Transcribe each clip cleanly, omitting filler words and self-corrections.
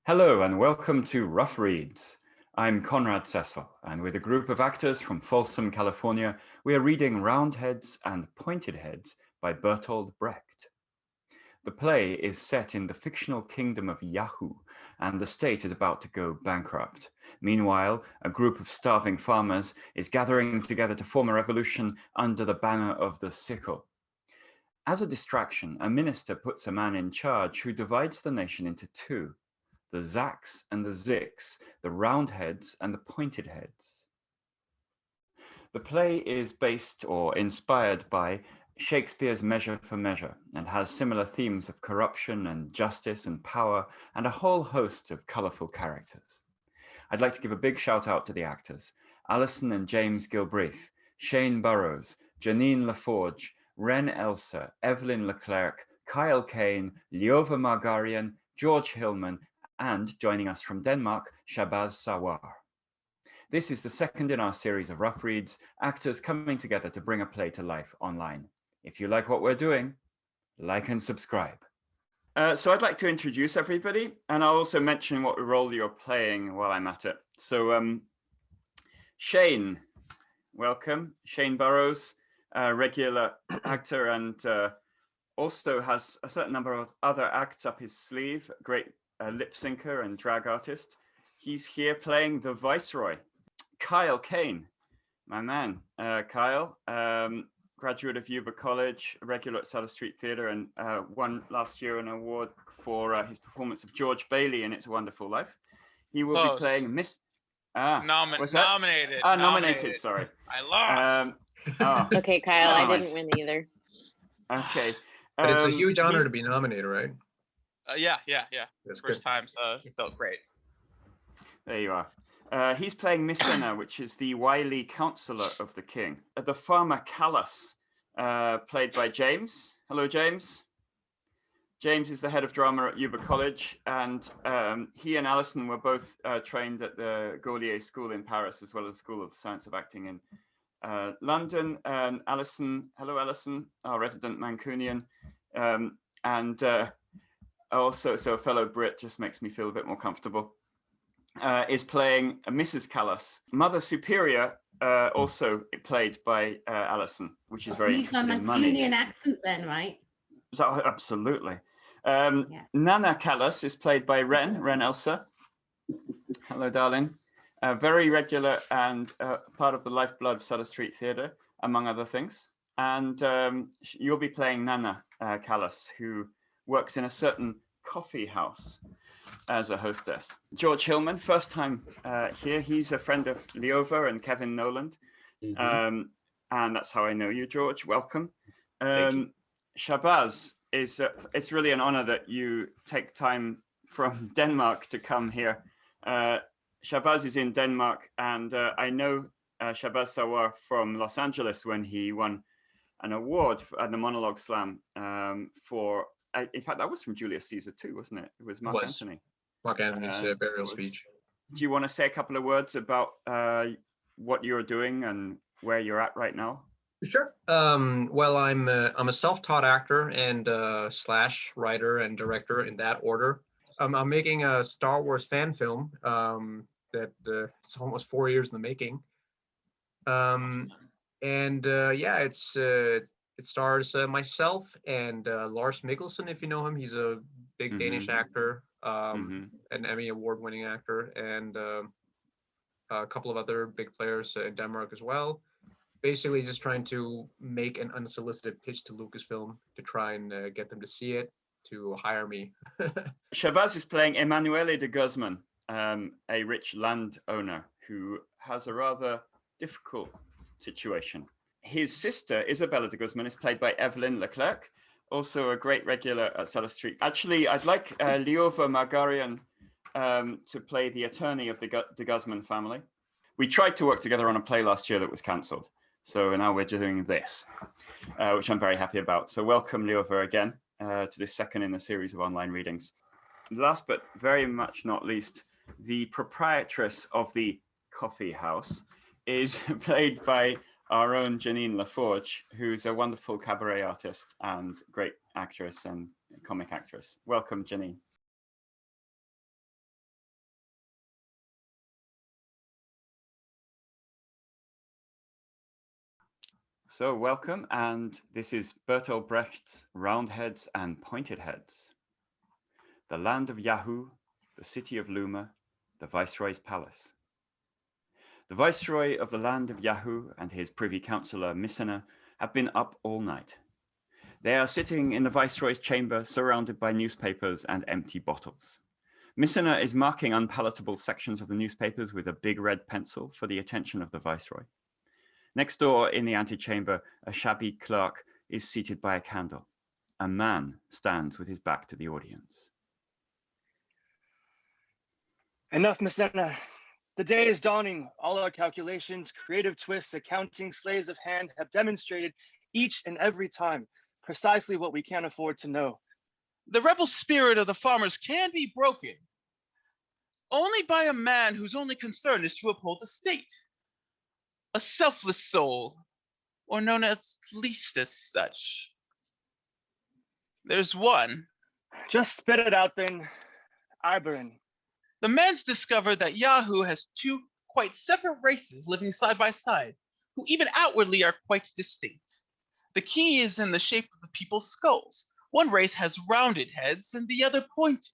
Hello and welcome to Rough Reads. I'm Conrad Cecil, and with a group of actors from Folsom, California, we are reading Roundheads and Pointed Heads by Bertolt Brecht. The play is set in the fictional kingdom of Yahoo, and the state is about to go bankrupt. Meanwhile, a group of starving farmers is gathering together to form a revolution under the banner of the sickle. As a distraction, a minister puts a man in charge who divides the nation into two: the Zaks and the Ziks, the Roundheads and the Pointed Heads. The play is based or inspired by Shakespeare's Measure for Measure and has similar themes of corruption and justice and power and a whole host of colourful characters. I'd like to give a big shout out to the actors: Alison and James Gilbreath, Shane Burrows, Janine LaForge, Ren Elsa, Eve-Lyne Leclerc, Kane, Lyova Margaryan, George Hillman, and joining us from Denmark, Shabhaz Sarwar. This is the second in our series of Rough Reads, actors coming together to bring a play to life online. If you like what we're doing, like and subscribe. So I'd like to introduce everybody, and I'll also mention what role you're playing while I'm at it. So Shane, welcome. Shane Burrows, regular actor, and also has a certain number of other acts up his sleeve. Great lip syncer and drag artist. He's here playing the Viceroy. Kane, my man. Kyle, graduate of Yuba College, regular at Sutter Street Theatre, and won last year an award for his performance of George Bailey in It's a Wonderful Life. He will be playing Miss... Nominated. Nominated, sorry. I lost. Okay, Kyle, I didn't win either. Okay. But it's a huge honor to be nominated, right? Yeah. That's First good. time, so it felt great. There you are. He's playing Misena, which is the wily counselor of the king. The farmer Callus, played by James. Hello, James. James is the head of drama at Yuba College, and he and Alison were both trained at the Gaulier School in Paris, as well as the School of the Science of Acting in London. Alison, hello, Alison, our resident Mancunian, and also, so a fellow Brit, just makes me feel a bit more comfortable, is playing Mrs. Callus. Mother Superior, also played by Alison, which is very interesting in money. Mancunian accent then, right? So, absolutely. Nana Callus is played by Ren Elsa. Hello, darling. Very regular and part of the lifeblood of Sutter Street Theatre, among other things. And you'll be playing Nana Callus, who works in a certain coffee house as a hostess. George Hillman, first time here. He's a friend of Lyova and Kevin Noland. And that's how I know you, George. Welcome. Shabhaz, it's really an honor that you take time from Denmark to come here. Shabhaz is in Denmark, and I know Shabhaz Sarwar from Los Angeles when he won an award at the Monologue Slam for, in fact, that was from Julius Caesar too, wasn't it? It was Mark Antony. Mark Antony's burial speech. Do you want to say a couple of words about what you're doing and where you're at right now? Sure. Well, I'm a self-taught actor and slash writer and director in that order. I'm making a Star Wars fan film that it's almost 4 years in the making. Yeah, it stars myself and Lars Mikkelsen, if you know him. He's a big Danish actor, an Emmy award-winning actor, and a couple of other big players in Denmark as well. Basically just trying to make an unsolicited pitch to Lucasfilm to try and get them to see it, to hire me. Shabhaz is playing Emanuele de Guzman, a rich landowner who has a rather difficult situation. His sister, Isabella de Guzman, is played by Eve-Lyne Leclerc, also a great regular at Sutter Street. Actually, I'd like Lyova Margaryan to play the attorney of the de Guzman family. We tried to work together on a play last year that was cancelled. So now we're doing this, which I'm very happy about. So welcome, Lyova, again, to this second in the series of online readings. Last but very much not least, the proprietress of the coffee house is played by our own Janine LaForge, who's a wonderful cabaret artist and great actress and comic actress. Welcome, Janine. So welcome, and this is Bertolt Brecht's Roundheads and Pointed Heads. The land of Yahoo, the city of Luma, the Viceroy's palace. The Viceroy of the land of Yahoo and his privy councillor Misena have been up all night. They are sitting in the Viceroy's chamber surrounded by newspapers and empty bottles. Misena is marking unpalatable sections of the newspapers with a big red pencil for the attention of the Viceroy. Next door in the antechamber, a shabby clerk is seated by a candle. A man stands with his back to the audience. Enough, Misena. The day is dawning. All our calculations, creative twists, accounting, sleighs of hand have demonstrated each and every time precisely what we can't afford to know. The rebel spirit of the farmers can be broken only by a man whose only concern is to uphold the state. A selfless soul, or known at least as such. There's one. Just spit it out then, Iberin. The man's discovered that Yahoo has two quite separate races living side by side, who even outwardly are quite distinct. The key is in the shape of the people's skulls. One race has rounded heads and the other pointed,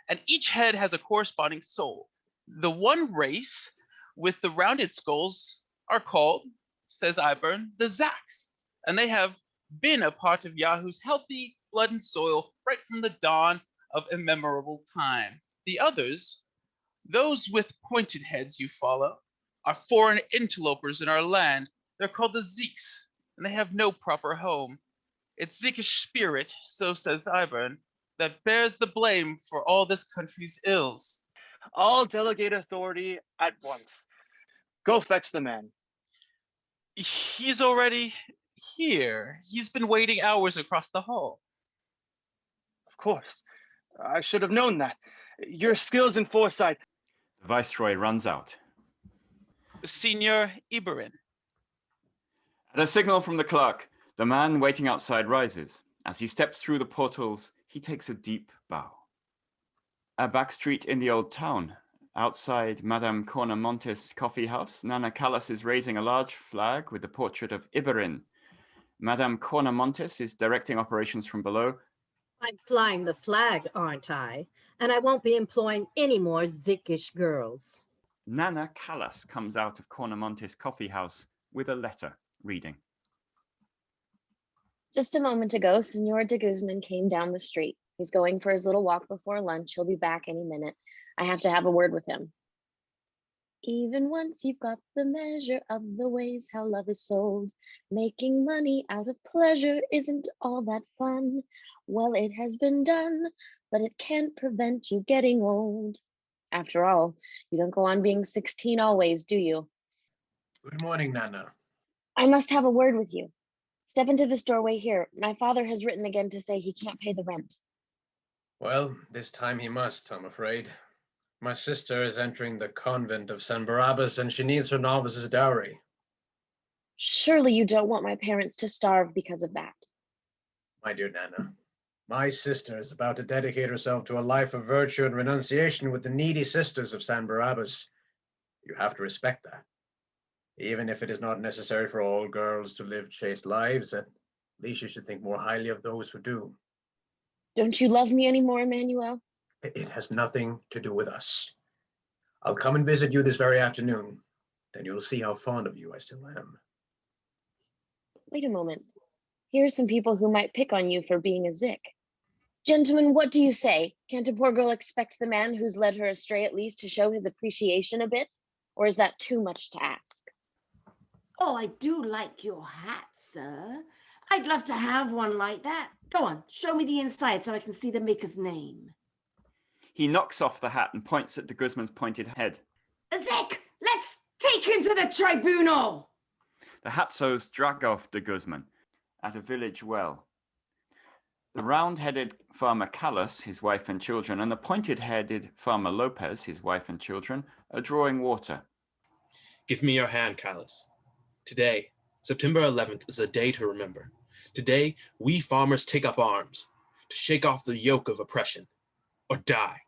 and each head has a corresponding soul. The one race with the rounded skulls are called, says Iberin, the Zaks, and they have been a part of Yahoo's healthy blood and soil right from the dawn of immemorable time. The others, those with pointed heads you follow, are foreign interlopers in our land. They're called the Ziks, and they have no proper home. It's Zikish spirit, so says Iberin, that bears the blame for all this country's ills. All delegate authority at once. Go fetch the man. He's already here. He's been waiting hours across the hall. Of course. I should have known that. Your skills and foresight. The Viceroy runs out. Senior Iberin. At a signal from the clerk, the man waiting outside rises. As he steps through the portals, he takes a deep bow. A back street in the old town. Outside Madame Cornamontes' coffee house, Nana Callas is raising a large flag with the portrait of Iberin. Madame Cornamontes is directing operations from below. I'm flying the flag, aren't I? And I won't be employing any more Zikish girls. Nana Callas comes out of Cornamontes' coffee house with a letter, reading. Just a moment ago, Senor de Guzman came down the street. He's going for his little walk before lunch. He'll be back any minute. I have to have a word with him. Even once you've got the measure of the ways how love is sold, making money out of pleasure isn't all that fun. Well, it has been done, but it can't prevent you getting old. After all, you don't go on being 16 always, do you? Good morning, Nana. I must have a word with you. Step into this doorway here. My father has written again to say he can't pay the rent. Well, this time he must, I'm afraid. My sister is entering the convent of San Barabbas, and she needs her novice's dowry. Surely you don't want my parents to starve because of that. My dear Nana, my sister is about to dedicate herself to a life of virtue and renunciation with the needy sisters of San Barabbas. You have to respect that. Even if it is not necessary for all girls to live chaste lives, at least you should think more highly of those who do. Don't you love me anymore, Emmanuel? It has nothing to do with us. I'll come and visit you this very afternoon. Then you'll see how fond of you I still am. Wait a moment. Here are some people who might pick on you for being a Zik. Gentlemen, what do you say? Can't a poor girl expect the man who's led her astray at least to show his appreciation a bit? Or is that too much to ask? Oh, I do like your hat, sir. I'd love to have one like that. Go on, show me the inside so I can see the maker's name. He knocks off the hat and points at de Guzman's pointed head. Zik, let's take him to the tribunal. The Hatzos drag off de Guzman at a village well. The round-headed farmer Callas, his wife and children, and the pointed-headed farmer Lopez, his wife and children, are drawing water. Give me your hand, Callas. Today, September 11th, is a day to remember. Today, we farmers take up arms to shake off the yoke of oppression, or die.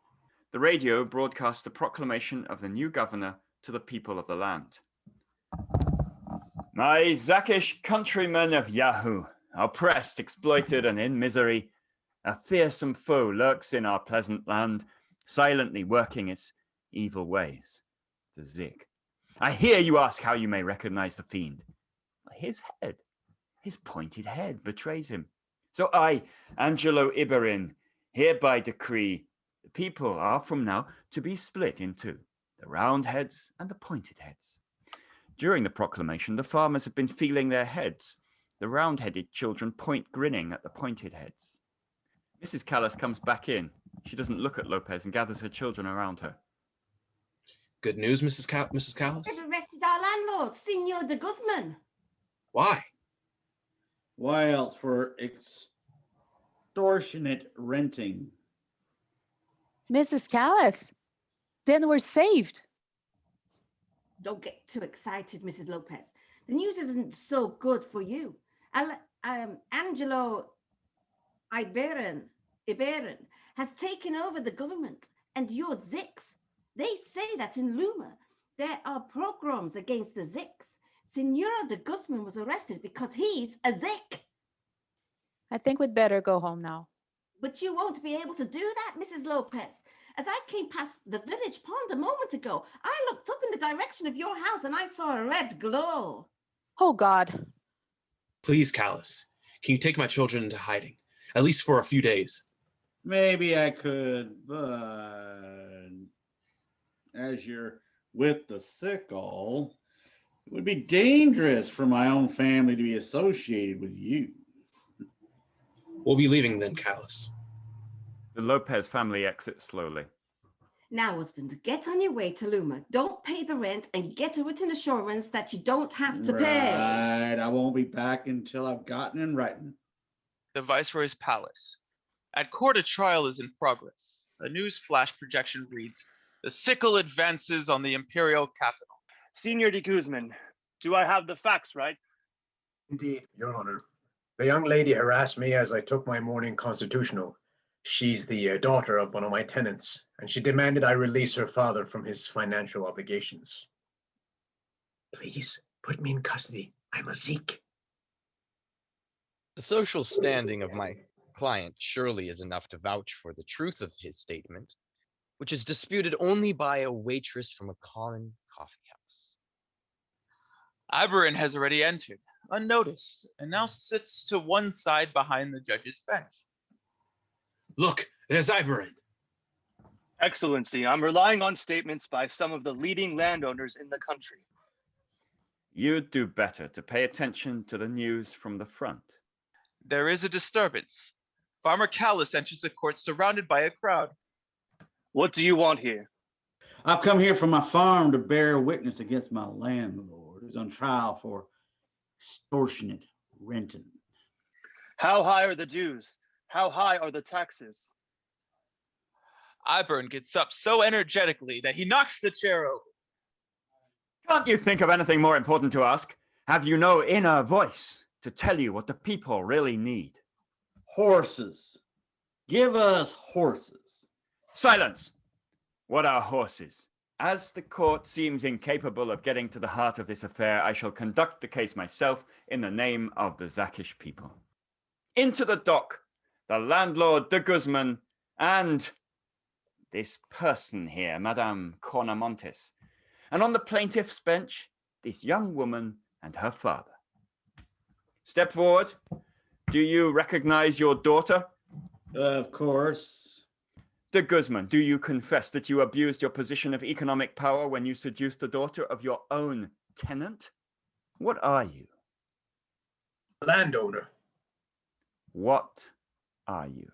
The radio broadcasts the proclamation of the new governor to the people of the land. My Zakish countrymen of Yahoo, oppressed, exploited, and in misery, a fearsome foe lurks in our pleasant land, silently working its evil ways, the Zik. I hear you ask how you may recognize the fiend. His head, his pointed head betrays him. So I, Angelo Iberin, hereby decree the people are from now to be split in two, the round heads and the pointed heads. During the proclamation, the farmers have been feeling their heads. The round-headed children point grinning at the pointed heads. Mrs. Callis comes back in. She doesn't look at Lopez and gathers her children around her. Good news, Mrs. Callis? They've arrested our landlord, Senor de Guzman. Why? Why else for extortionate renting? Mrs. Callis, then we're saved. Don't get too excited, Mrs. Lopez. The news isn't so good for you. Angelo Iberin has taken over the government, and your Ziks. They say that in Luma there are pogroms against the Ziks. Senora de Guzman was arrested because he's a Zik. I think we'd better go home now. But you won't be able to do that, Mrs. Lopez. As I came past the village pond a moment ago, I looked up in the direction of your house and I saw a red glow. Oh, God. Please, Callis, can you take my children into hiding, at least for a few days? Maybe I could, but as you're with the sickle, it would be dangerous for my own family to be associated with you. We'll be leaving then, Callis. The Lopez family exits slowly. Now, husband, get on your way to Luma. Don't pay the rent and get a written assurance that you don't have to pay. Right, I won't be back until I've gotten in writing. The Viceroy's palace. At court, a trial is in progress. A news flash projection reads, "The sickle advances on the imperial capital." Senor de Guzman, do I have the facts right? Indeed, Your Honor. The young lady harassed me as I took my morning constitutional. She's the daughter of one of my tenants, and she demanded I release her father from his financial obligations. Please, put me in custody. I'm a Zik. The social standing of my client surely is enough to vouch for the truth of his statement, which is disputed only by a waitress from a common coffee house. Iberin has already entered, unnoticed, and now sits to one side behind the judge's bench. Look, there's Iberin. Excellency, I'm relying on statements by some of the leading landowners in the country. You'd do better to pay attention to the news from the front. There is a disturbance. Farmer Callis enters the court surrounded by a crowd. What do you want here? I've come here from my farm to bear witness against my landlord, who's on trial for extortionate renting. How high are the dues? How high are the taxes? Iberin gets up so energetically that he knocks the chair over. Can't you think of anything more important to ask? Have you no inner voice to tell you what the people really need? Horses. Give us horses. Silence! What are horses? As the court seems incapable of getting to the heart of this affair, I shall conduct the case myself in the name of the Zakish people. Into the dock, the landlord de Guzman, and this person here, Madame Cornamontes. And on the plaintiff's bench, this young woman and her father. Step forward. Do you recognize your daughter? Of course. De Guzman, do you confess that you abused your position of economic power when you seduced the daughter of your own tenant? What are you? Landowner. What are you?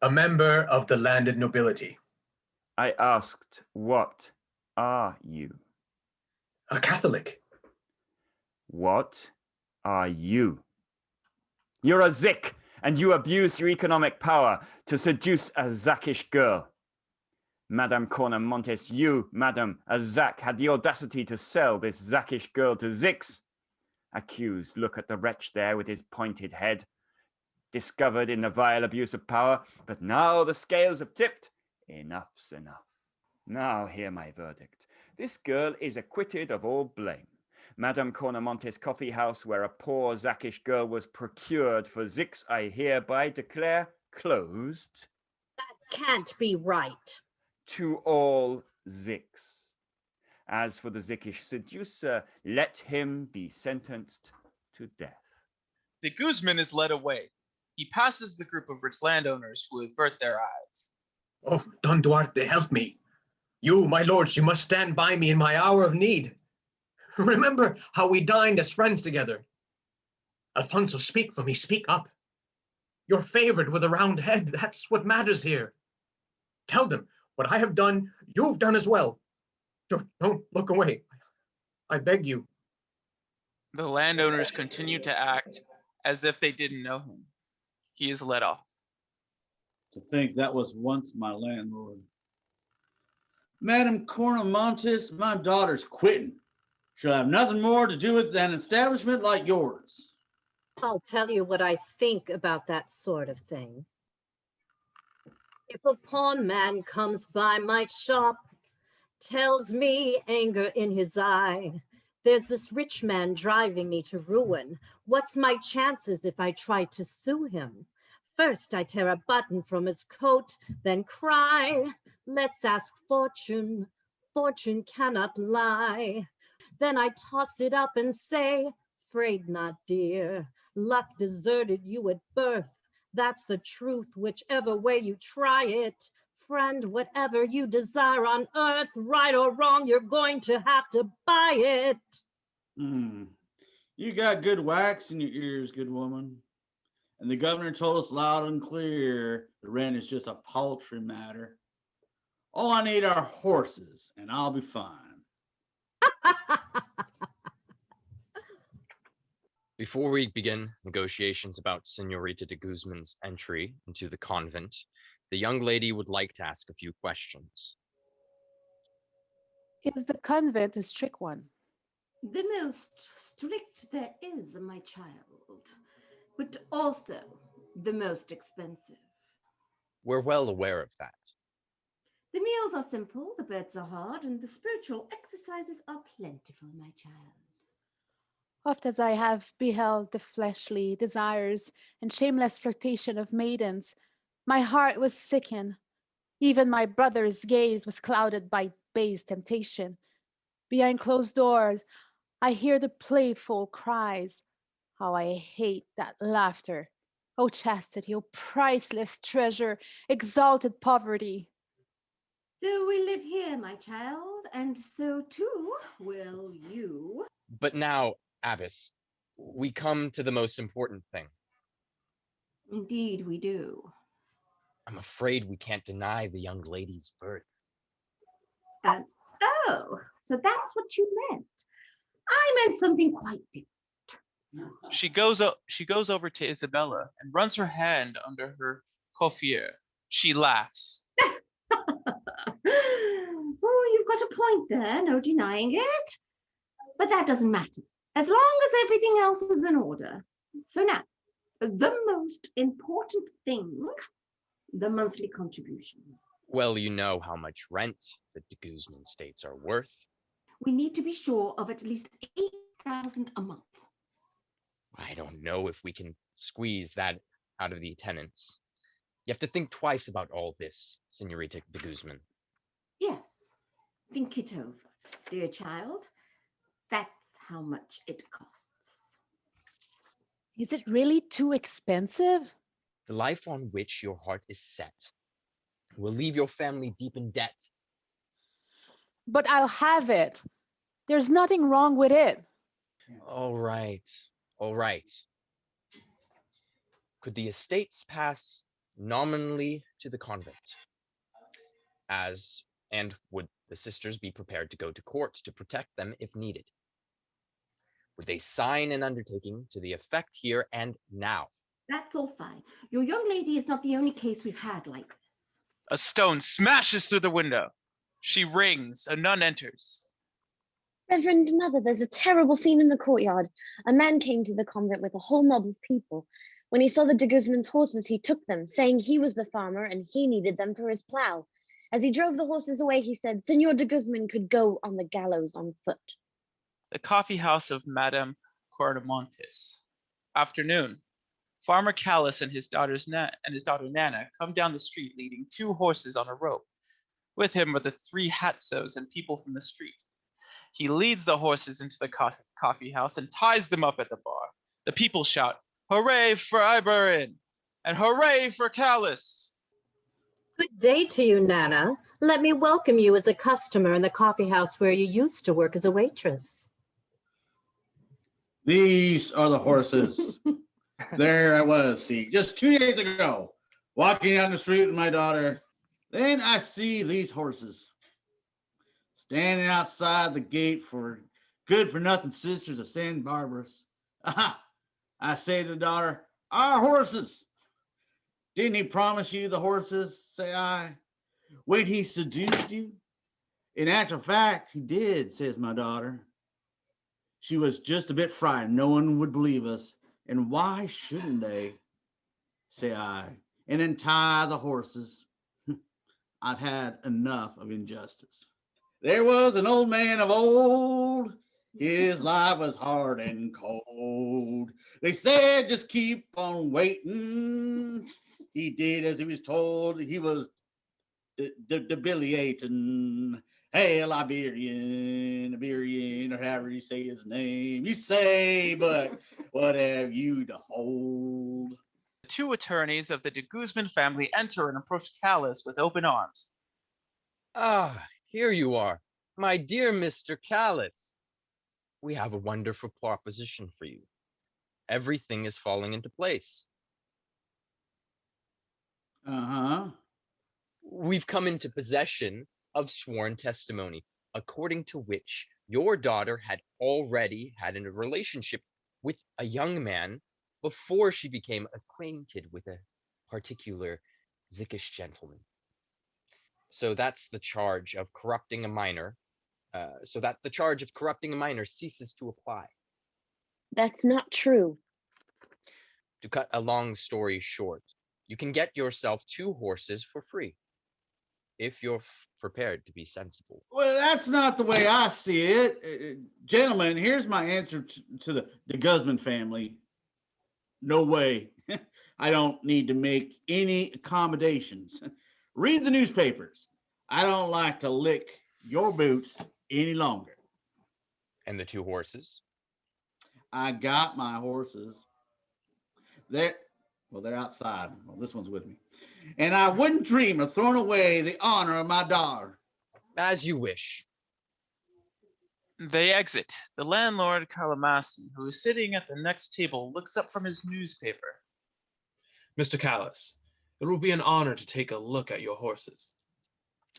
A member of the landed nobility. I asked, what are you? A Catholic. What are you? You're a Zik, and you abused your economic power to seduce a Zakish girl. Madame Cornamontes, you, Madame, a Zak, had the audacity to sell this Zakish girl to Ziks. Accused, look at the wretch there with his pointed head. Discovered in the vile abuse of power, but now the scales have tipped. Enough's enough. Now hear my verdict. This girl is acquitted of all blame. Madame Cornamonte's coffee house, where a poor Zakish girl was procured for Ziks, I hereby declare closed. That can't be right. To all Ziks. As for the Zikish seducer, let him be sentenced to death. De Guzman is led away. He passes the group of rich landowners who avert their eyes. Oh, Don Duarte, help me. You, my lords, you must stand by me in my hour of need. Remember how we dined as friends together. Alfonso, speak for me, speak up. You're favored with a round head, that's what matters here. Tell them what I have done, you've done as well. Don't look away, I beg you. The landowners continue to act as if they didn't know him. He is led off. To think that was once my landlord. Madame Cornamontes, my daughter's quitting. She'll have nothing more to do with an establishment like yours. I'll tell you what I think about that sort of thing. If a poor man comes by my shop, tells me, anger in his eye, there's this rich man driving me to ruin, what's my chances if I try to sue him? First I tear a button from his coat, then cry, let's ask fortune, fortune cannot lie. Then I toss it up and say, afraid not, dear, luck deserted you at birth. That's the truth, whichever way you try it. Friend, whatever you desire on earth, right or wrong, you're going to have to buy it. You got good wax in your ears, good woman. And the governor told us loud and clear the rent is just a paltry matter. All I need are horses, and I'll be fine. Before we begin negotiations about Senorita de Guzman's entry into the convent, the young lady would like to ask a few questions. Is the convent a strict one? The most strict there is, my child, but also the most expensive. We're well aware of that. The meals are simple, the beds are hard, and the spiritual exercises are plentiful, my child. Oft as I have beheld the fleshly desires and shameless flirtation of maidens, my heart was sickened. Even my brother's gaze was clouded by base temptation. Behind closed doors, I hear the playful cries. How I hate that laughter. O chastity, O priceless treasure, exalted poverty. So we live here, my child, and so too will you. But now, Abbess, we come to the most important thing. Indeed we do. I'm afraid we can't deny the young lady's birth. Oh, so that's what you meant. I meant something quite different. She goes over to Isabella and runs her hand under her coiffure. She laughs. Oh, you've got a point there, no denying it. But that doesn't matter, as long as everything else is in order. So now, the most important thing, the monthly contribution. Well, you know how much rent the de Guzman estates are worth. We need to be sure of at least 8,000 a month. I don't know if we can squeeze that out of the tenants. You have to think twice about all this, Senorita de Guzman. Yes, think it over, dear child. That's how much it costs. Is it really too expensive? The life on which your heart is set will leave your family deep in debt. But I'll have it. There's nothing wrong with it. All right, all right. Could the estates pass nominally to the convent? And would the sisters be prepared to go to court to protect them if needed? Would they sign an undertaking to the effect here and now? That's all fine. Your young lady is not the only case we've had like this. A stone smashes through the window. She rings. A nun enters. Reverend Mother, there's a terrible scene in the courtyard. A man came to the convent with a whole mob of people. When he saw the de Guzman's horses, he took them, saying he was the farmer and he needed them for his plow. As he drove the horses away, he said, Senor de Guzman could go on the gallows on foot. the coffee house of Madame Cornamontis. Afternoon. Farmer Callis and his daughter Nana come down the street leading 2 horses on a rope. With him are the 3 Hatsos and people from the street. He leads the horses into the coffee house and ties them up at the bar. The people shout, "Hooray for Iberin!" and "Hooray for Callis!" Good day to you, Nana. Let me welcome you as a customer in the coffee house where you used to work as a waitress. These are the horses. There I was, see, just 2 days ago, walking down the street with my daughter. Then I see these horses standing outside the gate for good-for-nothing sisters of San Barbaros. I say to the daughter, "Our horses. Didn't he promise you the horses?" say I, "when he seduced you?" "In actual fact, he did," says my daughter. She was just a bit frightened. No one would believe us. "And why shouldn't they?" say I, "and then tie the horses." I've had enough of injustice. There was an old man of old. His life was hard and cold. They said, "Just keep on waiting." He did as he was told. He was debilitating. Hail, Iberian, or however you say his name. You say, but what have you to hold? The 2 attorneys of the de Guzman family enter and approach Callis with open arms. Ah, here you are, my dear Mr. Callis. We have a wonderful proposition for you. Everything is falling into place. Uh-huh. We've come into possession of sworn testimony, according to which your daughter had already had a relationship with a young man before she became acquainted with a particular Zikish gentleman. So that's the charge of corrupting a minor. So that the charge of corrupting a minor ceases to apply. That's not true. To cut a long story short, you can get yourself 2 horses for free, if you're prepared to be sensible. Well, that's not the way I see it. Gentlemen, here's my answer to the Guzman family. No way. I don't need to make any accommodations. Read the newspapers. I don't like to lick your boots any longer. And the 2 horses? I got my horses. They're outside. Well, this one's with me. And I wouldn't dream of throwing away the honor of my daughter. As you wish. They exit. The landlord, Kalamasi, who is sitting at the next table, looks up from his newspaper. Mr. Callis, it will be an honor to take a look at your horses.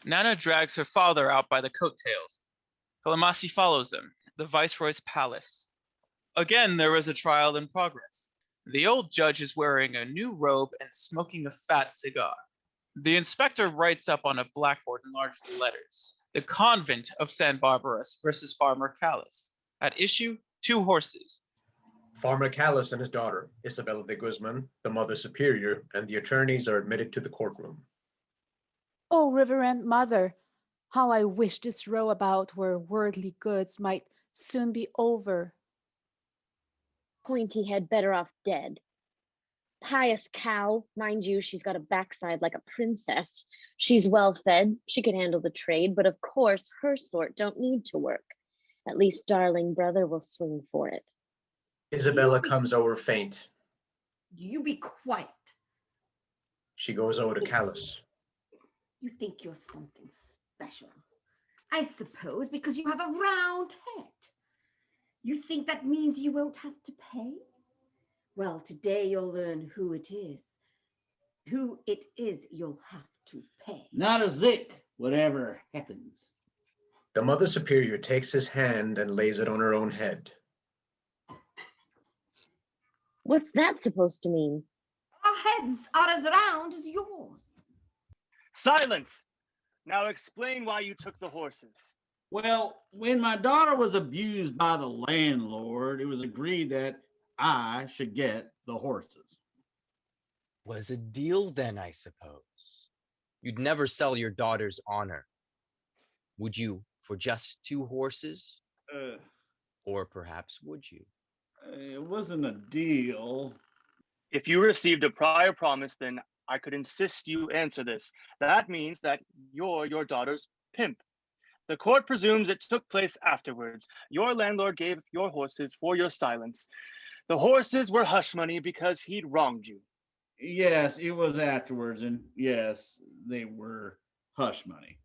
Nana drags her father out by the coattails. Kalamasi follows them. The viceroy's palace. Again, there is a trial in progress. The old judge is wearing a new robe and smoking a fat cigar. The inspector writes up on a blackboard in large letters, "The Convent of San Barbaros versus Farmer Callis. At issue, 2 horses. Farmer Callis and his daughter, Isabella de Guzman, the Mother Superior, and the attorneys are admitted to the courtroom." Oh, Reverend Mother, how I wish this row about where worldly goods might soon be over. Pointy head better off dead. Pious cow, mind you, she's got a backside like a princess. She's well fed, she could handle the trade, but of course her sort don't need to work. At least darling brother will swing for it. Isabella comes over faint. You be quiet. She goes over to Callis. You think you're something special. I suppose because you have a round head. You think that means you won't have to pay? Well, today you'll learn who it is. Who it is you'll have to pay. Not a Zik, whatever happens. The Mother Superior takes his hand and lays it on her own head. What's that supposed to mean? Our heads are as round as yours. Silence! Now explain why you took the horses. Well, when my daughter was abused by the landlord, it was agreed that I should get the horses. Was a deal then, I suppose. You'd never sell your daughter's honor. Would you for just 2 horses? Or perhaps would you? It wasn't a deal. If you received a prior promise, then I could insist you answer this. That means that you're your daughter's pimp. The court presumes it took place afterwards. Your landlord gave your horses for your silence. The horses were hush money because he'd wronged you. Yes, it was afterwards, and yes, they were hush money.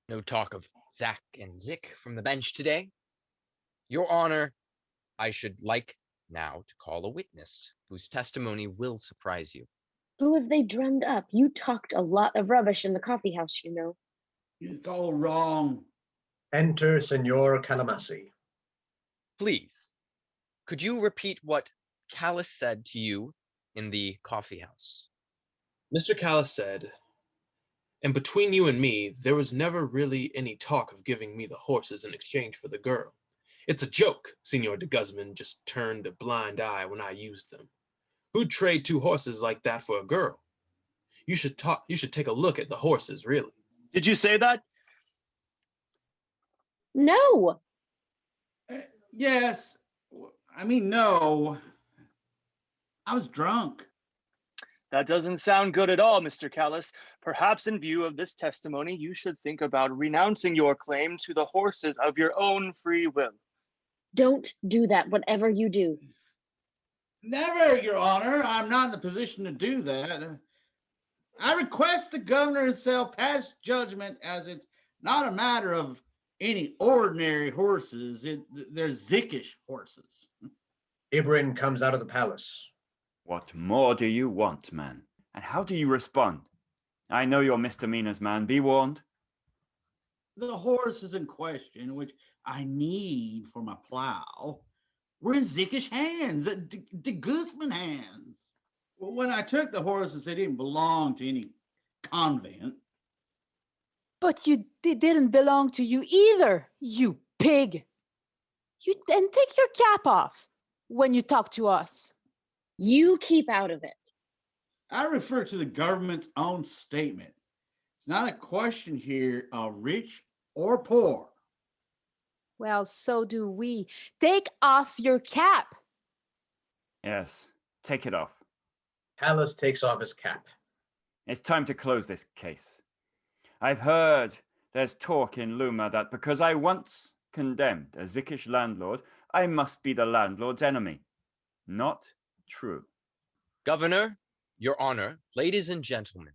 No talk of Zak and Zik from the bench today? Your Honor, I should like now to call a witness whose testimony will surprise you. Who have they drummed up? You talked a lot of rubbish in the coffee house, you know. It's all wrong. Enter Senor Calamasi. Please, could you repeat what Callis said to you in the coffee house? Mr. Callis said, and between you and me, there was never really any talk of giving me the horses in exchange for the girl. It's a joke, Senor de Guzman just turned a blind eye when I used them. Who'd trade 2 horses like that for a girl? You should take a look at the horses, really. Did you say that? No. Yes. I mean, no. I was drunk. That doesn't sound good at all, Mr. Callis. Perhaps in view of this testimony, you should think about renouncing your claim to the horses of your own free will. Don't do that, whatever you do. Never, Your Honor. I'm not in the position to do that. I request the governor himself pass judgment, as it's not a matter of any ordinary horses. They're Zikish horses. Ibrin comes out of the palace. What more do you want, man? And how do you respond? I know your misdemeanors, man. Be warned. The horses in question, which I need for my plow, were in Zikish hands, de Guzman hands. Well, when I took the horses, they didn't belong to any convent. But they didn't belong to you either, you pig. You then take your cap off when you talk to us. You keep out of it. I refer to the government's own statement. It's not a question here of rich or poor. Well, so do we. Take off your cap. Yes, take it off. Callis takes off his cap. It's time to close this case. I've heard there's talk in Luma that because I once condemned a Zikish landlord, I must be the landlord's enemy. Not true. Governor, Your Honor, ladies and gentlemen,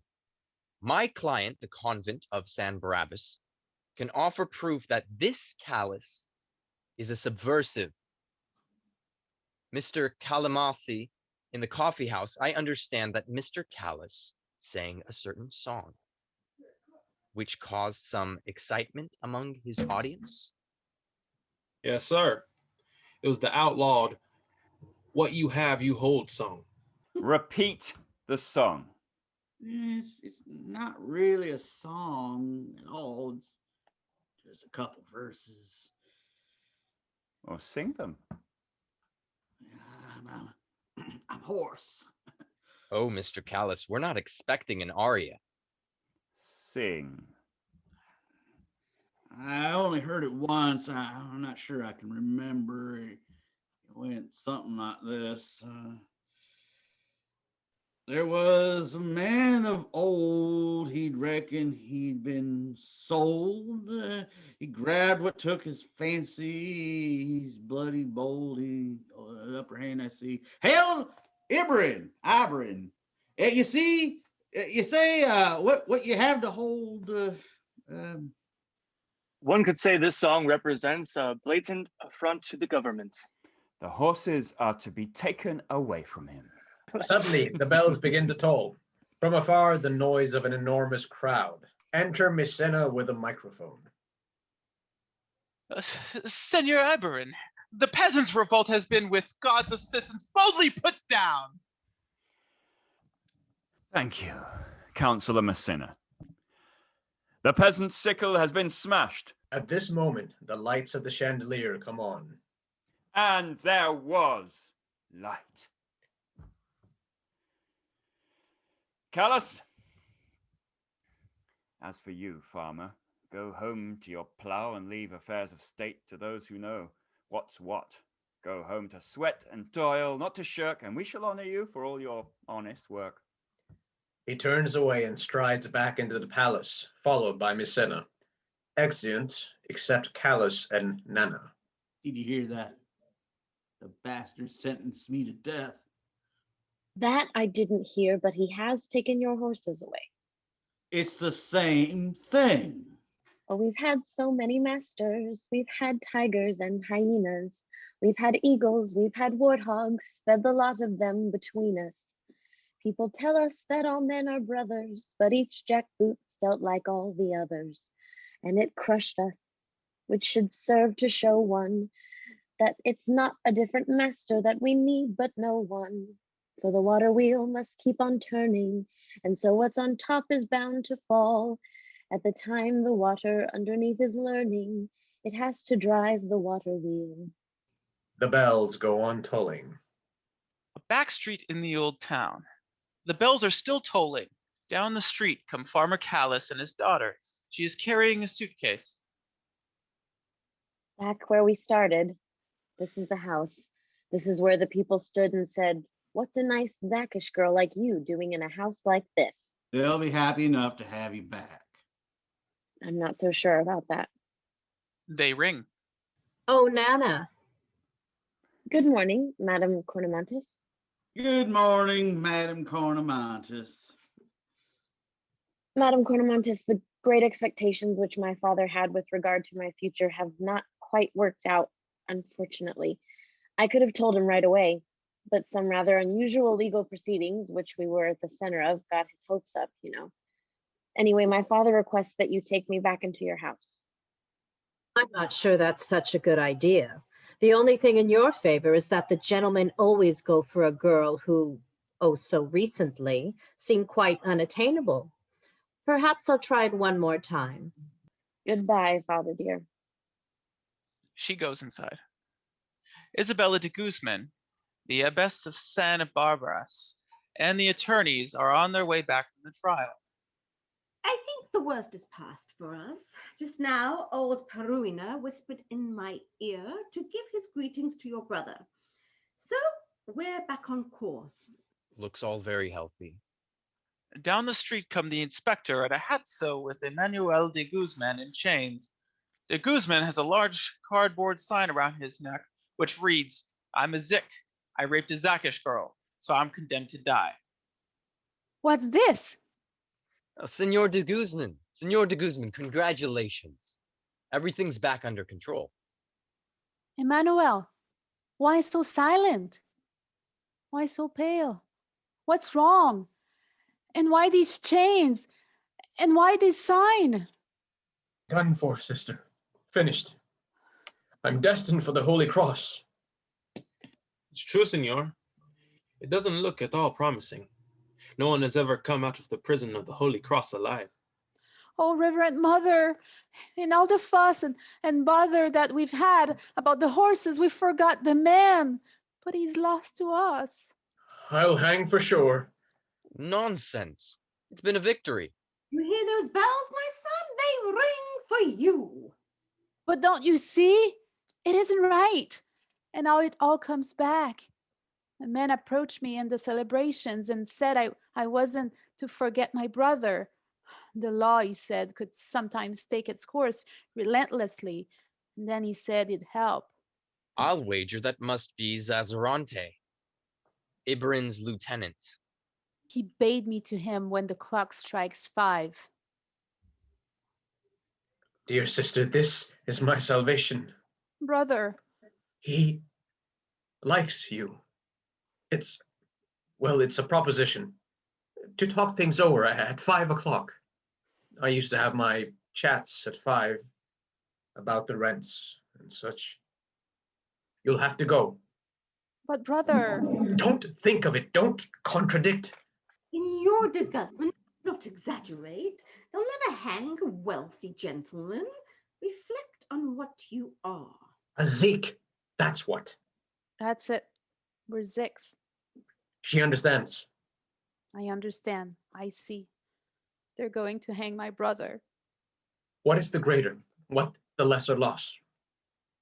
my client, the convent of San Barabbas, can offer proof that this Callis is a subversive. Mr. Calamasi, in the coffee house, I understand that Mr. Callis sang a certain song, which caused some excitement among his audience. Yes, sir. It was the outlawed "What You Have, You Hold" song. Repeat the song. It's not really a song at all. It's just a couple verses. Or sing them. I'm hoarse. Oh, Mr. Callis, we're not expecting an aria. Sing. I only heard it once. I'm not sure I can remember. It went something like this. There was a man of old, he'd reckon he'd been sold. He grabbed what took his fancy. He's bloody bold. He upper hand I see. Hail, Ibrin. You see, you say what you have to hold. One could say this song represents a blatant affront to the government. The horses are to be taken away from him. Suddenly, the bells begin to toll. From afar, the noise of an enormous crowd. Enter Messina with a microphone. Senor Eberin, the peasants' revolt has been, with God's assistance, boldly put down. Thank you, Councillor Messina. The peasant's sickle has been smashed. At this moment, the lights of the chandelier come on. And there was light. Callis, as for you, farmer, go home to your plough and leave affairs of state to those who know. what's what. Go home to sweat and toil, not to shirk, and we shall honor you for all your honest work. He turns away and strides back into the palace, followed by Mycena. Exeunt, except Callus and Nana. Did you hear that? The bastard sentenced me to death. That I didn't hear, but he has taken your horses away. It's the same thing. Oh, we've had so many masters. We've had tigers and hyenas. We've had eagles, we've had warthogs, fed the lot of them between us. People tell us that all men are brothers, but each jackboot felt like all the others, and it crushed us, which should serve to show one that it's not a different master that we need, but no one. For the water wheel must keep on turning, and so what's on top is bound to fall. At the time the water underneath is learning, it has to drive the water wheel. The bells go on tolling. A back street in the old town. The bells are still tolling. Down the street come Farmer Callus and his daughter. She is carrying a suitcase. Back where we started, this is the house. This is where the people stood and said, "What's a nice Zakish girl like you doing in a house like this?" They'll be happy enough to have you back. I'm not so sure about that. They ring. Oh, Nana. Good morning, Madam Cornamantis. Good morning, Madam Cornamantis. Madam Cornamantis, the great expectations which my father had with regard to my future have not quite worked out, unfortunately. I could have told him right away, but some rather unusual legal proceedings, which we were at the center of, got his hopes up, you know. Anyway, my father requests that you take me back into your house. I'm not sure that's such a good idea. The only thing in your favor is that the gentlemen always go for a girl who, oh, so recently, seemed quite unattainable. Perhaps I'll try it one more time. Goodbye, Father dear. She goes inside. Isabella de Guzman, the abbess of San Barbaras, and the attorneys are on their way back from the trial. I think the worst is past for us. Just now, old Peruina whispered in my ear to give his greetings to your brother. So, we're back on course. Looks all very healthy. Down the street come the inspector at a hatso with Emmanuel de Guzman in chains. De Guzman has a large cardboard sign around his neck, which reads, "I'm a Zik. I raped a Zakish girl, so I'm condemned to die." What's this? Senor de Guzman, congratulations. Everything's back under control. Emmanuel, why so silent? Why so pale? What's wrong? And why these chains? And why this sign? Done for, sister. Finished. I'm destined for the Holy Cross. It's true, senor. It doesn't look at all promising. No one has ever come out of the prison of the Holy Cross alive. Oh, Reverend Mother, in all the fuss and bother that we've had about the horses, we forgot the man, but he's lost to us. I'll hang for sure. Nonsense. It's been a victory. You hear those bells, my son? They ring for you. But don't you see? It isn't right. And now it all comes back. A man approached me in the celebrations and said I wasn't to forget my brother. The law, he said, could sometimes take its course relentlessly. And then he said it'd help. I'll wager that must be Zazarante, Ibrahim's lieutenant. He bade me to him when the clock strikes 5. Dear sister, this is my salvation. Brother. He likes you. It's a proposition. To talk things over at 5 o'clock. I used to have my chats at 5 about the rents and such. You'll have to go. But brother. Don't think of it. Don't contradict. Senor de Guzman, not exaggerate. They'll never hang a wealthy gentleman. Reflect on what you are. A Zik. That's what. That's it. We're Ziks. She understands. I understand. I see. They're going to hang my brother. What is the greater? What the lesser loss?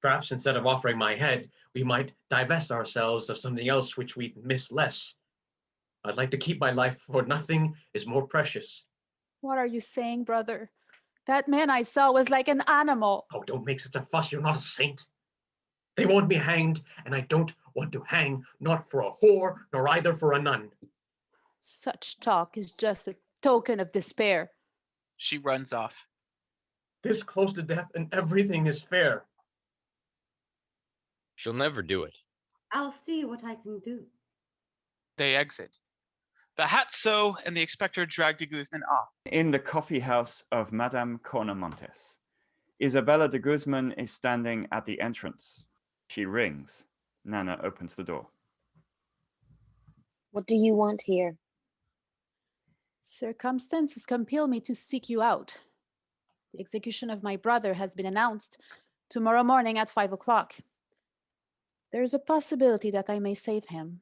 Perhaps instead of offering my head, we might divest ourselves of something else which we miss less. I'd like to keep my life, for nothing is more precious. What are you saying, brother? That man I saw was like an animal. Oh, don't make such a fuss. You're not a saint. They want me hanged, and I don't want to hang, not for a whore, nor either for a nun. Such talk is just a token of despair. She runs off. This close to death, and everything is fair. She'll never do it. I'll see what I can do. They exit. The Hatso and the Expector drag de Guzman off. In the coffee house of Madame Cornamontes, Isabella de Guzman is standing at the entrance. She rings. Nana opens the door. What do you want here? Circumstances compel me to seek you out. The execution of my brother has been announced tomorrow morning at 5 o'clock. There is a possibility that I may save him,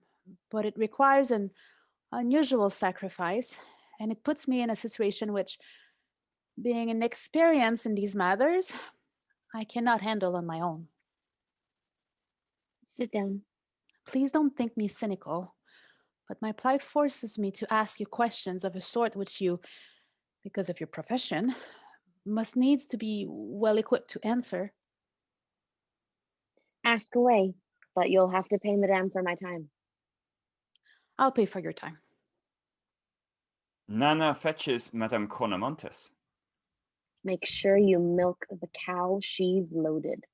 but it requires an unusual sacrifice, and it puts me in a situation which, being inexperienced in these matters, I cannot handle on my own. Sit down. Please don't think me cynical, but my plight forces me to ask you questions of a sort which you, because of your profession, must needs to be well equipped to answer. Ask away, but you'll have to pay Madame for my time. I'll pay for your time. Nana fetches Madame Cornamontes. Make sure you milk the cow. She's loaded.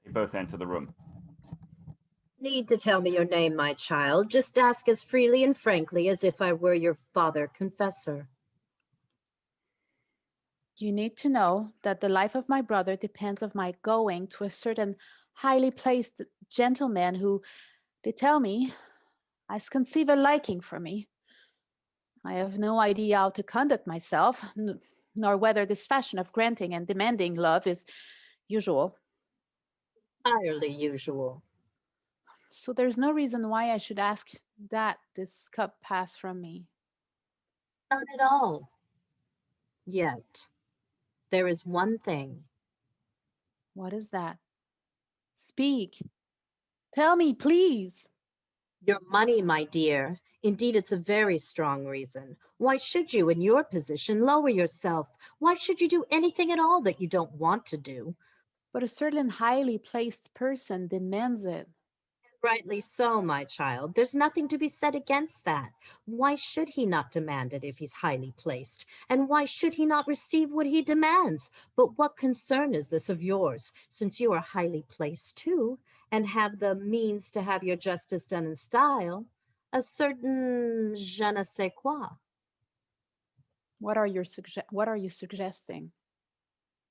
They both enter the room. Need to tell me your name, my child. Just ask as freely and frankly as if I were your father confessor. You need to know that the life of my brother depends on my going to a certain highly placed gentleman who, they tell me, has conceived a liking for me. I have no idea how to conduct myself, nor whether this fashion of granting and demanding love is usual. Entirely usual. So there's no reason why I should ask that this cup pass from me. Not at all. Yet. There is one thing. What is that? Speak. Tell me, please. Your money, my dear. Indeed, it's a very strong reason. Why should you, in your position, lower yourself? Why should you do anything at all that you don't want to do? But a certain highly placed person demands it. Rightly so, my child. There's nothing to be said against that. Why should he not demand it if he's highly placed? And why should he not receive what he demands? But what concern is this of yours, since you are highly placed too, and have the means to have your justice done in style? A certain je ne sais quoi. What are you suggesting?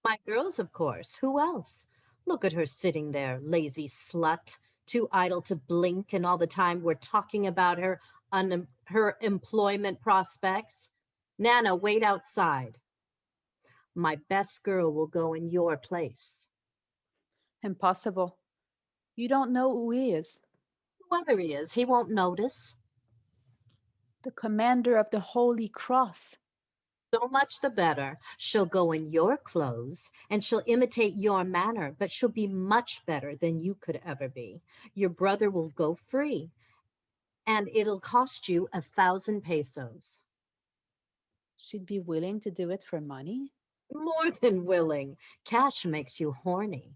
My girls, of course. Who else? Look at her sitting there, lazy slut. Too idle to blink, and all the time we're talking about her employment prospects. Nana, wait outside. My best girl will go in your place. Impossible. You don't know who he is. Whoever he is, he won't notice. The commander of the Holy Cross. So much the better. She'll go in your clothes and she'll imitate your manner, but she'll be much better than you could ever be. Your brother will go free, and it'll cost you 1,000 pesos. She'd be willing to do it for money? More than willing. Cash makes you horny.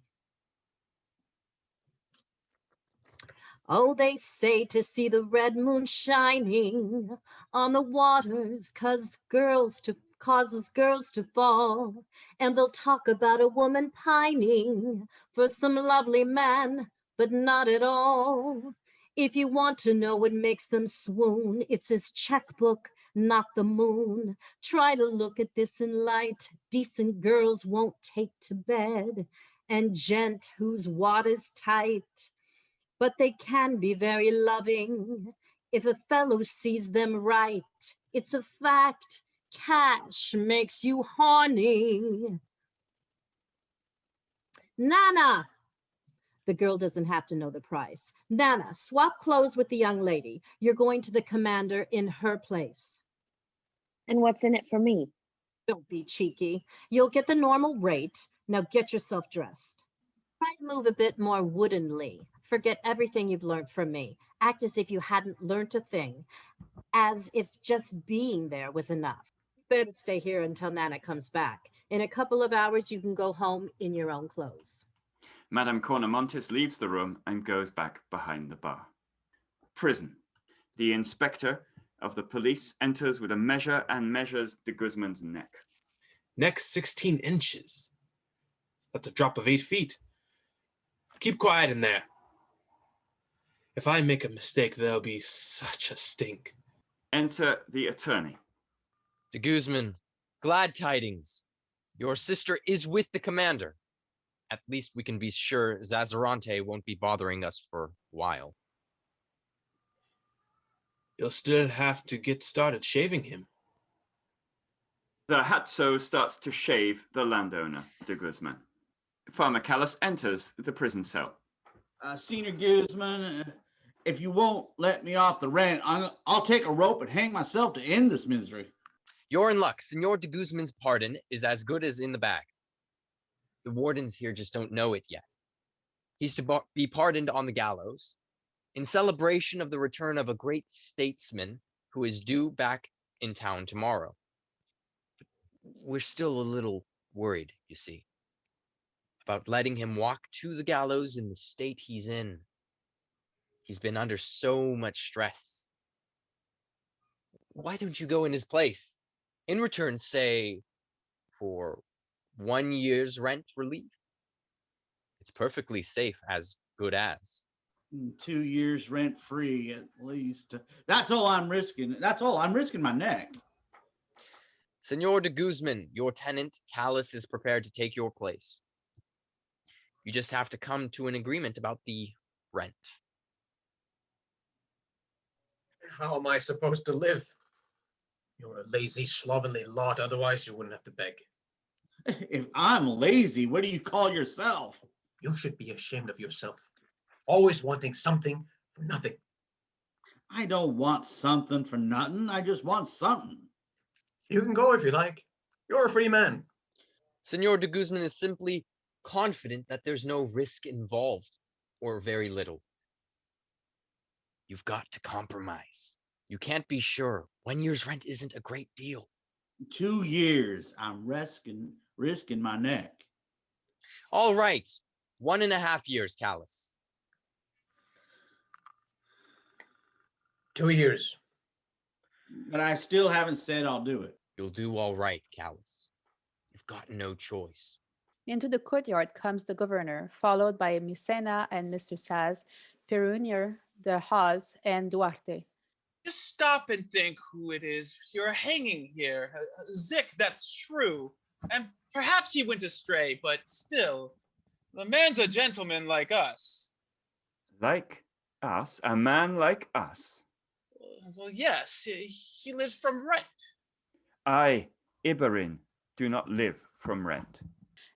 Oh, they say to see the red moon shining on the waters causes girls to fall. And they'll talk about a woman pining for some lovely man, but not at all. If you want to know what makes them swoon, it's his checkbook, not the moon. Try to look at this in light. Decent girls won't take to bed, and gent whose wad is tight. But they can be very loving if a fellow sees them right. It's a fact. Cash makes you horny. Nana! The girl doesn't have to know the price. Nana, swap clothes with the young lady. You're going to the commander in her place. And what's in it for me? Don't be cheeky. You'll get the normal rate. Now get yourself dressed. Try to move a bit more woodenly. Forget everything you've learned from me. Act as if you hadn't learned a thing. As if just being there was enough. Better stay here until Nana comes back. In a couple of hours, you can go home in your own clothes. Madame Cornamontis leaves the room and goes back behind the bar. Prison. The inspector of the police enters with a measure and measures de Guzman's neck. Neck 16 inches. That's a drop of 8 feet. Keep quiet in there. If I make a mistake, there'll be such a stink. Enter the attorney. De Guzman, glad tidings. Your sister is with the commander. At least we can be sure Zazarante won't be bothering us for a while. You'll still have to get started shaving him. The Hatso starts to shave the landowner, de Guzman. Farmer Callis enters the prison cell. Senior Guzman, if you won't let me off the rent, I'll take a rope and hang myself to end this misery. You're in luck. Senor de Guzman's pardon is as good as in the bag. The wardens here just don't know it yet. He's to be pardoned on the gallows in celebration of the return of a great statesman who is due back in town tomorrow. But we're still a little worried, you see, about letting him walk to the gallows in the state he's in. He's been under so much stress. Why don't you go in his place? In return, say, for 1 year's rent relief? It's perfectly safe, as good as. 2 years rent free, at least. That's all I'm risking. That's all. I'm risking my neck. Senor de Guzman, your tenant, Callis, is prepared to take your place. You just have to come to an agreement about the rent. How am I supposed to live? You're a lazy, slovenly lot, otherwise you wouldn't have to beg. If I'm lazy, what do you call yourself? You should be ashamed of yourself. Always wanting something for nothing. I don't want something for nothing. I just want something. You can go if you like. You're a free man. Senor de Guzman is simply confident that there's no risk involved, or very little. You've got to compromise. You can't be sure. 1 year's rent isn't a great deal. 2 years. I'm risking my neck. All right. 1.5 years, Callis. 2 years. But I still haven't said I'll do it. You'll do all right, Callis. You've got no choice. Into the courtyard comes the governor, followed by Micena and Mr. Saz, Perunier, the Haz, and Duarte. Just stop and think who it is you're hanging here. Zik, that's true. And perhaps he went astray, but still, the man's a gentleman like us. Like us? A man like us? Well, yes, he lives from rent. I, Iberin, do not live from rent.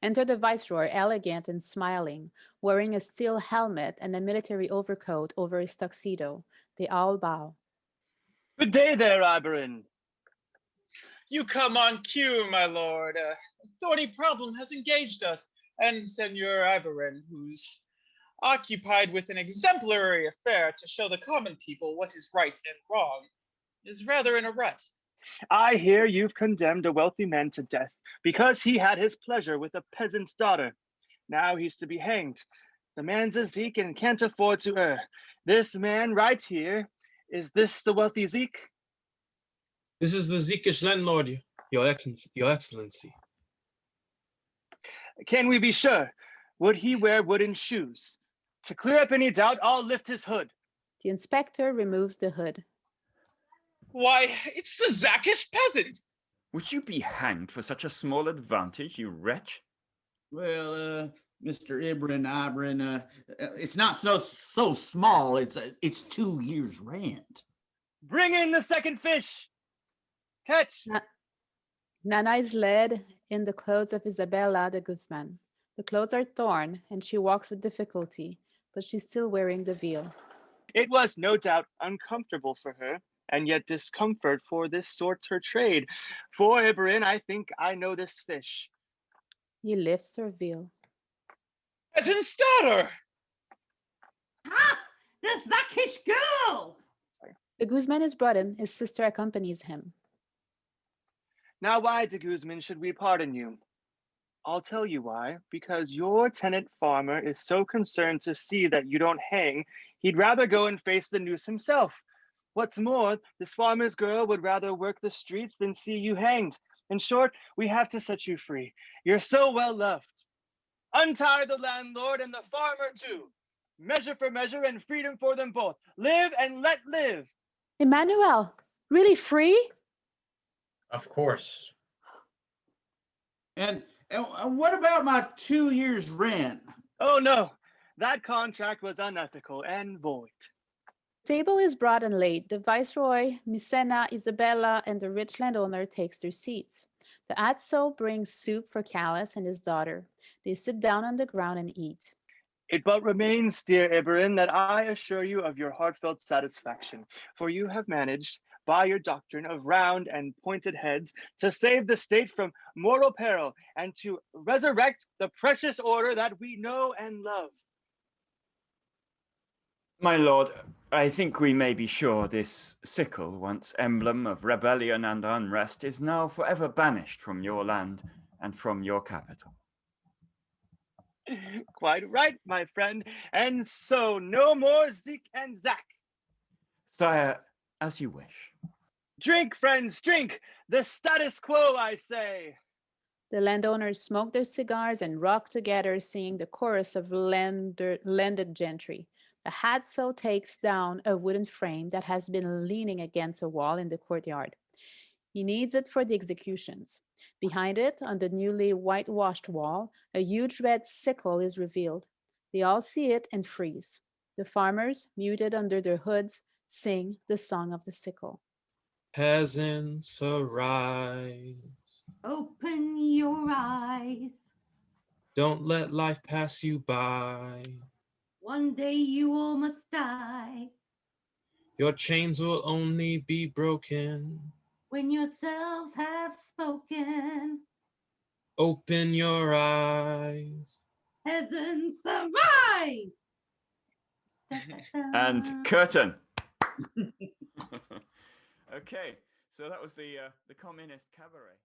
Enter the viceroy, elegant and smiling, wearing a steel helmet and a military overcoat over his tuxedo. They all bow. Good day there, Iberin. You come on cue, my lord. A thorny problem has engaged us, and Senor Iberin, who's occupied with an exemplary affair to show the common people what is right and wrong, is rather in a rut. I hear you've condemned a wealthy man to death because he had his pleasure with a peasant's daughter. Now he's to be hanged. The man's a Zik and can't afford to err. This man right here, is this the wealthy Zik? This is the Zikish landlord, Your Excellency. Can we be sure? Would he wear wooden shoes? To clear up any doubt, I'll lift his hood. The inspector removes the hood. Why, it's the Zakish peasant! Would you be hanged for such a small advantage, you wretch? Well, Mr. Iberin, it's not so small. It's 2 years' rent. Bring in the second fish. Catch. Nana is led in the clothes of Isabella de Guzman. The clothes are torn, and she walks with difficulty, but she's still wearing the veil. It was no doubt uncomfortable for her, and yet discomfort for this sort her trade. For Iberin, I think I know this fish. He lifts her veil. peasant's daughter! Ha! The Zakish girl! De Guzman is brought in. His sister accompanies him. Now why, de Guzman, should we pardon you? I'll tell you why. Because your tenant farmer is so concerned to see that you don't hang, he'd rather go and face the noose himself. What's more, this farmer's girl would rather work the streets than see you hanged. In short, we have to set you free. You're so well loved. Untie the landlord and the farmer too. Measure for measure and freedom for them both. Live and let live. Emmanuel, really free? Of course. And what about my 2 years' rent? Oh no, that contract was unethical and void. Table is brought and laid. The viceroy, Misena, Isabella, and the rich landowner takes their seats. The Atso brings soup for Callis and his daughter. They sit down on the ground and eat. It but remains, dear Iberin, that I assure you of your heartfelt satisfaction, for you have managed, by your doctrine of round and pointed heads, to save the state from mortal peril and to resurrect the precious order that we know and love. My lord, I think we may be sure this sickle, once emblem of rebellion and unrest, is now forever banished from your land and from your capital. Quite right, my friend. And so, no more Zik and Zak. Sire, as you wish. Drink, friends, drink! The status quo, I say. The landowners smoke their cigars and rock together, singing the chorus of landed gentry. The Hadso takes down a wooden frame that has been leaning against a wall in the courtyard. He needs it for the executions. Behind it, on the newly whitewashed wall, a huge red sickle is revealed. They all see it and freeze. The farmers, muted under their hoods, sing the song of the sickle. Peasants arise. Open your eyes. Don't let life pass you by. One day you all must die. Your chains will only be broken when yourselves have spoken. Open your eyes. Peasants arise! And curtain. Okay, so that was the communist cabaret.